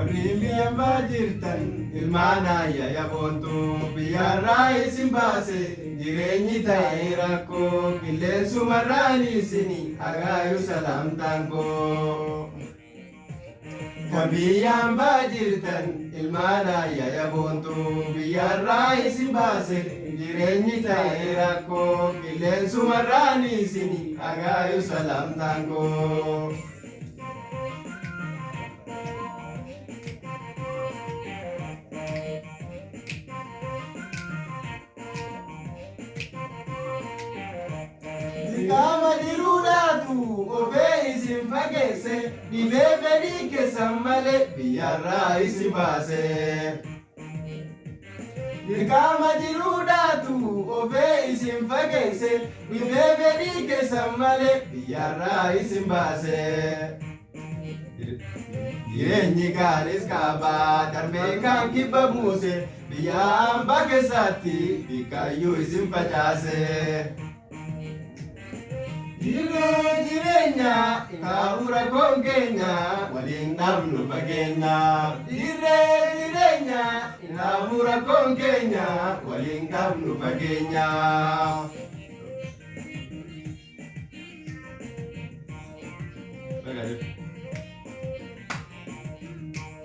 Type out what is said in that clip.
Warriiliyan baajirtan ilmaana yaabontu biyyarraa isin baase jireenyi ta'ee rakkoo qilleensumarraan isin hagaayu salaamtaan koo. Kabiyyaan baajirtan ilmaana yaabontu biyyarraa isin baase jireenyi ta'ee rakkoo qilleensumarraan isin hagaayu salaamtaan koo. Kama diruudhaatu ofee isin fageesse dhibee fedhii keessan malee biyyarraa isin baase. Kama diruudhaatu ofee isin fageesse dhibee fedhii keessan malee biyyarraa isin baase. Jireenyi gaaris qabaa darbee kan kibba buuse biyya hambaa keessatti bikayyuu isin facaase. Jireenya kaabura konkeenya waliin dhabnu fageenya. Jireenya kaabura konkeenya waliin dhabnu fageenya.